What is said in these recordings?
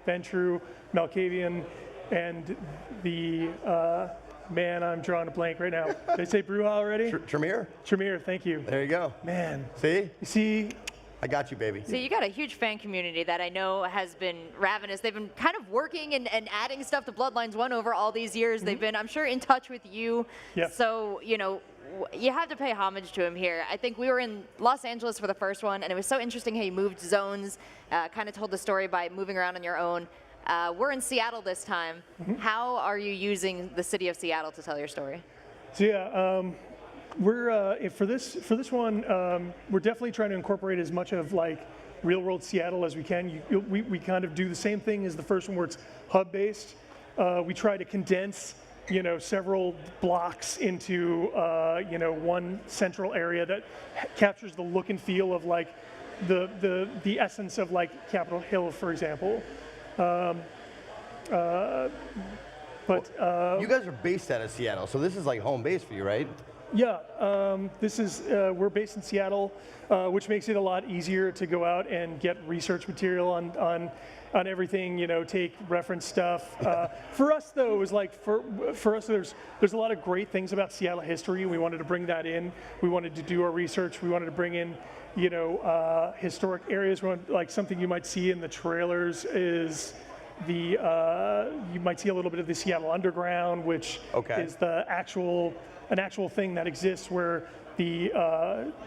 Ventru, Malkavian, and the man, I'm drawing a blank right now. Did I say Bruja already? Tremere? Tremere, thank you. There you go. Man. See? You see? I got you, baby. So you got a huge fan community that I know has been ravenous. They've been kind of working and adding stuff to Bloodlines 1 over all these years. They've been, I'm sure, in touch with you. Yeah. So, you know, you have to pay homage to him here. I think we were in Los Angeles for the first one, and it was so interesting how you moved zones, kind of told the story by moving around on your own. We're in Seattle this time. How are you using the city of Seattle to tell your story? So yeah, we're for this one, we're definitely trying to incorporate as much of like real world Seattle as we can. We kind of do the same thing as the first one, where it's hub based. We try to condense, you know, several blocks into one central area that captures the look and feel of like the essence of like Capitol Hill, for example. But you guys are based out of Seattle, so this is like home base for you, right? Yeah, this is we're based in Seattle, which makes it a lot easier to go out and get research material on everything. You know, take reference stuff. For us, though, it was like for us, there's a lot of great things about Seattle history. We wanted to bring that in. We wanted to do our research. We wanted to bring in, you know, historic areas. Like something you might see in the trailers is you might see a little bit of the Seattle Underground, which is an actual thing that exists, where the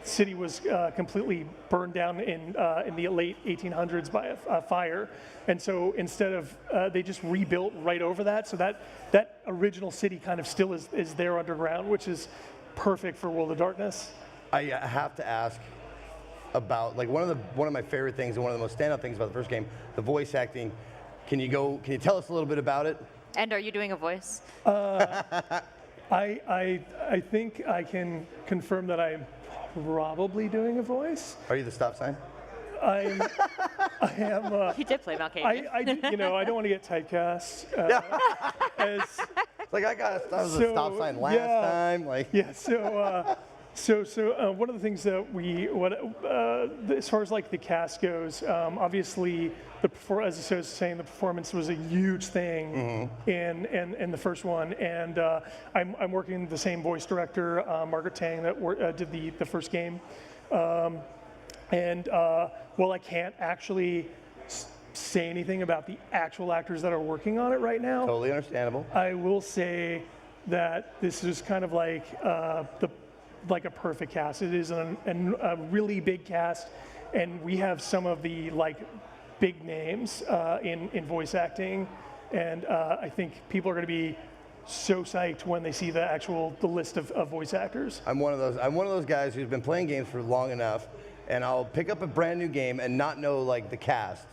city was completely burned down in the late 1800s by a fire. And so instead of, they just rebuilt right over that. So that original city kind of still is there underground, which is perfect for World of Darkness. I have to ask about, like, one of my favorite things and one of the most standout things about the first game, the voice acting. Can you tell us a little bit about it? And are you doing a voice? I think I can confirm that I'm probably doing a voice. Are you the stop sign? I am. He did play Malkavian. You know, I don't want to get typecast. As like I was a stop sign last time. Like So one of the things that as far as like the cast goes, obviously as I was saying, the performance was a huge thing in the first one, and I'm working with the same voice director, Margaret Tang, that did the first game, and while I can't actually say anything about the actual actors that are working on it right now, totally understandable, I will say that this is kind of like like a perfect cast. It is a really big cast, and we have some of the like big names in voice acting, and I think people are going to be so psyched when they see the list of voice actors. I'm one of those guys who's been playing games for long enough, and I'll pick up a brand new game and not know like the cast.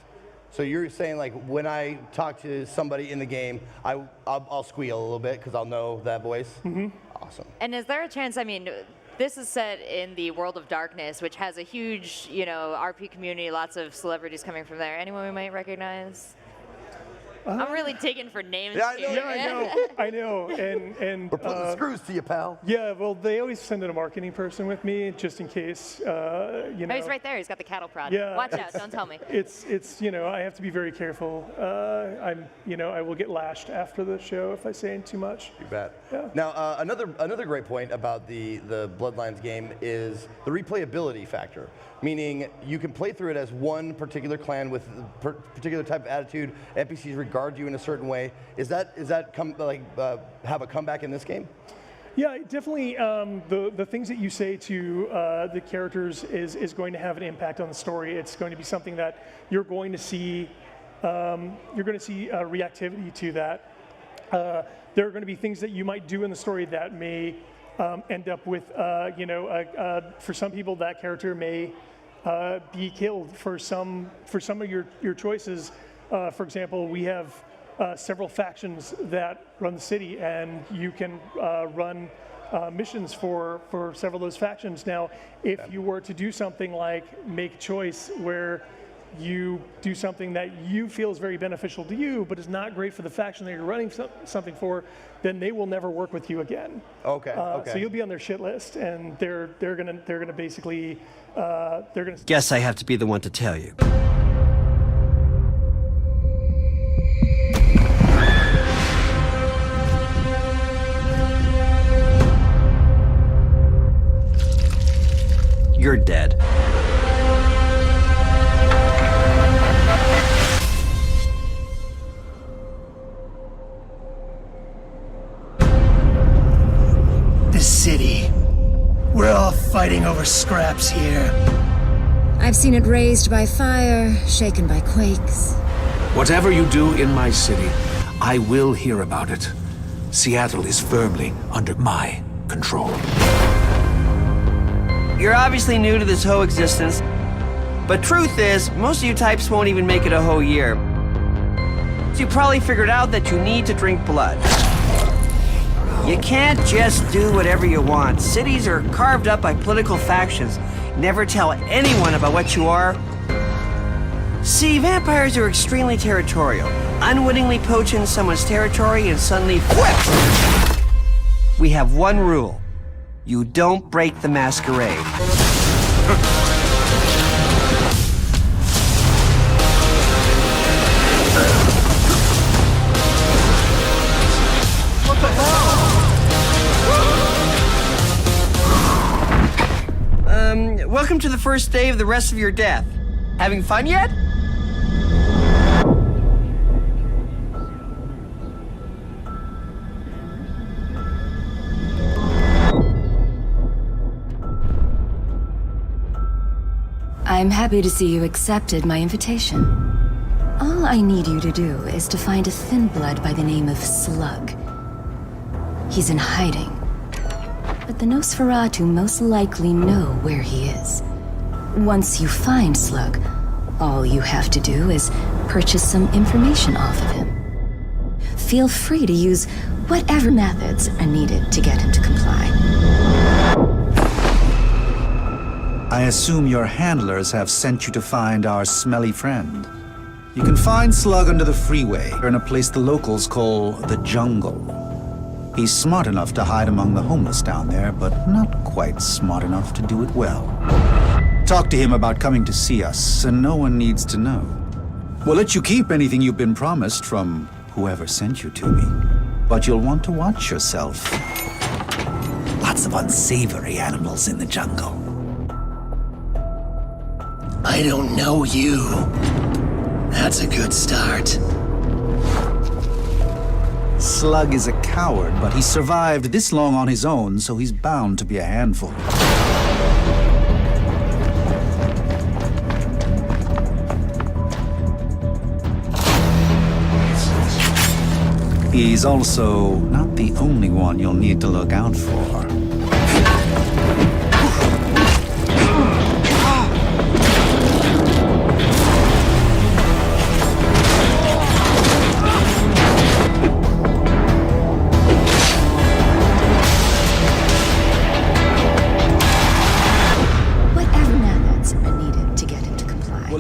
So you're saying like when I talk to somebody in the game, I'll squeal a little bit because I'll know that voice. Awesome. And is there a chance? I mean, this is set in the World of Darkness, which has a huge, you know, RP community, lots of celebrities coming from there. Anyone we might recognize? I'm really digging for names here. Yeah, I know. And we're putting the screws to you, pal. Yeah, well, they always send in a marketing person with me just in case. You know. Oh, he's right there. He's got the cattle prod. Yeah, watch out! Don't tell me. It's you know, I have to be very careful. I will get lashed after the show if I say too much. You bet. Yeah. Now another great point about the Bloodlines game is the replayability factor. Meaning you can play through it as one particular clan with a particular type of attitude. NPCs regard you in a certain way. Is that have a comeback in this game? Yeah, definitely. The things that you say to the characters is going to have an impact on the story. It's going to be something that you're going to see. You're going to see reactivity to that. There are going to be things that you might do in the story that may end up with, for some people that character may be killed for some of your choices. For example, we have several factions that run the city, and you can run missions for several of those factions. Now, if you were to do something like make a choice where you do something that you feel is very beneficial to you, but is not great for the faction that you're running something for, then they will never work with you again. Okay. So you'll be on their shit list, and they're gonna basically Guess I have to be the one to tell you. You're dead. The city. We're all fighting over scraps here. I've seen it raised by fire, shaken by quakes. Whatever you do in my city, I will hear about it. Seattle is firmly under my control. You're obviously new to this whole existence, but truth is, most of you types won't even make it a whole year. So you probably figured out that you need to drink blood. You can't just do whatever you want. Cities are carved up by political factions. Never tell anyone about what you are. See, vampires are extremely territorial. Unwittingly poach in someone's territory and suddenly whip! We have one rule. You don't break the masquerade. Welcome to the first day of the rest of your death. Having fun yet? I'm happy to see you accepted my invitation. All I need you to do is to find a thin blood by the name of Slug. He's in hiding, but the Nosferatu most likely know where he is. Once you find Slug, all you have to do is purchase some information off of him. Feel free to use whatever methods are needed to get him to comply. I assume your handlers have sent you to find our smelly friend. You can find Slug under the freeway, in a place the locals call the jungle. He's smart enough to hide among the homeless down there, but not quite smart enough to do it well. Talk to him about coming to see us, and no one needs to know. We'll let you keep anything you've been promised from whoever sent you to me. But you'll want to watch yourself. Lots of unsavory animals in the jungle. I don't know you. That's a good start. Slug is a coward, but he survived this long on his own, so he's bound to be a handful. He's also not the only one you'll need to look out for.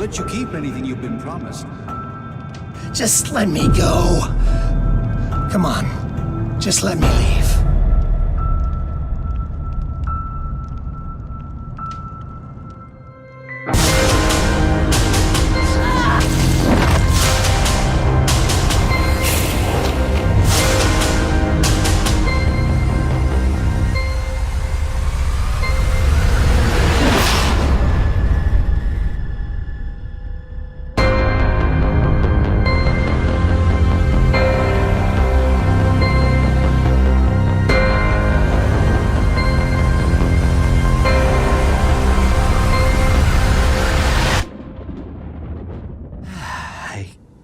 You keep anything you've been promised. Just let me go. Come on, just let me leave.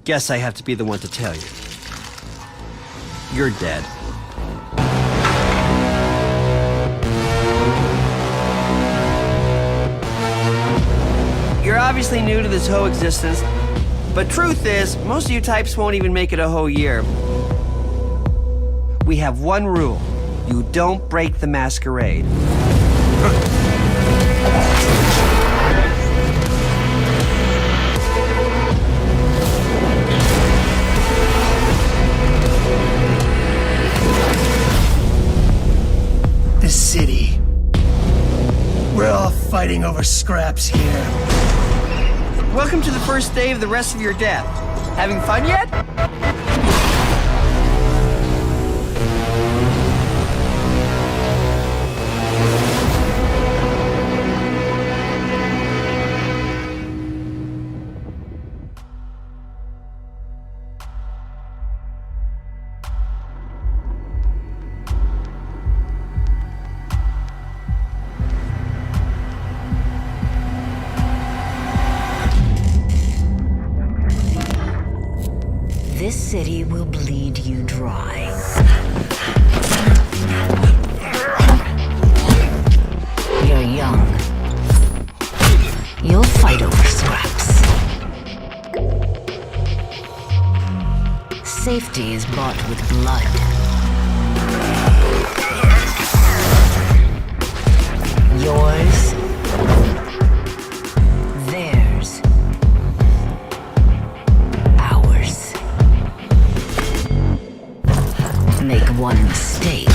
Guess I have to be the one to tell you. You're dead. You're obviously new to this whole existence, but truth is, most of you types won't even make it a whole year. We have one rule. You don't break the masquerade. City. We're all fighting over scraps here. Welcome to the first day of the rest of your death. Having fun yet? this city will bleed you dry. You're young. You'll fight over scraps. Safety is bought with blood. Yours. Theirs. Ours. Make one mistake,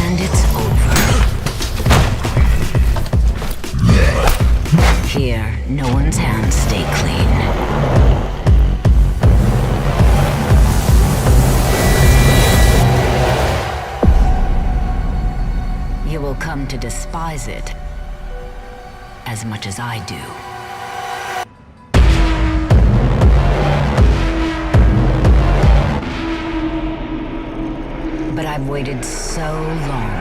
and it's over. Here, no one's hands stay clean. You will come to despise it as much as I do. But I've waited so long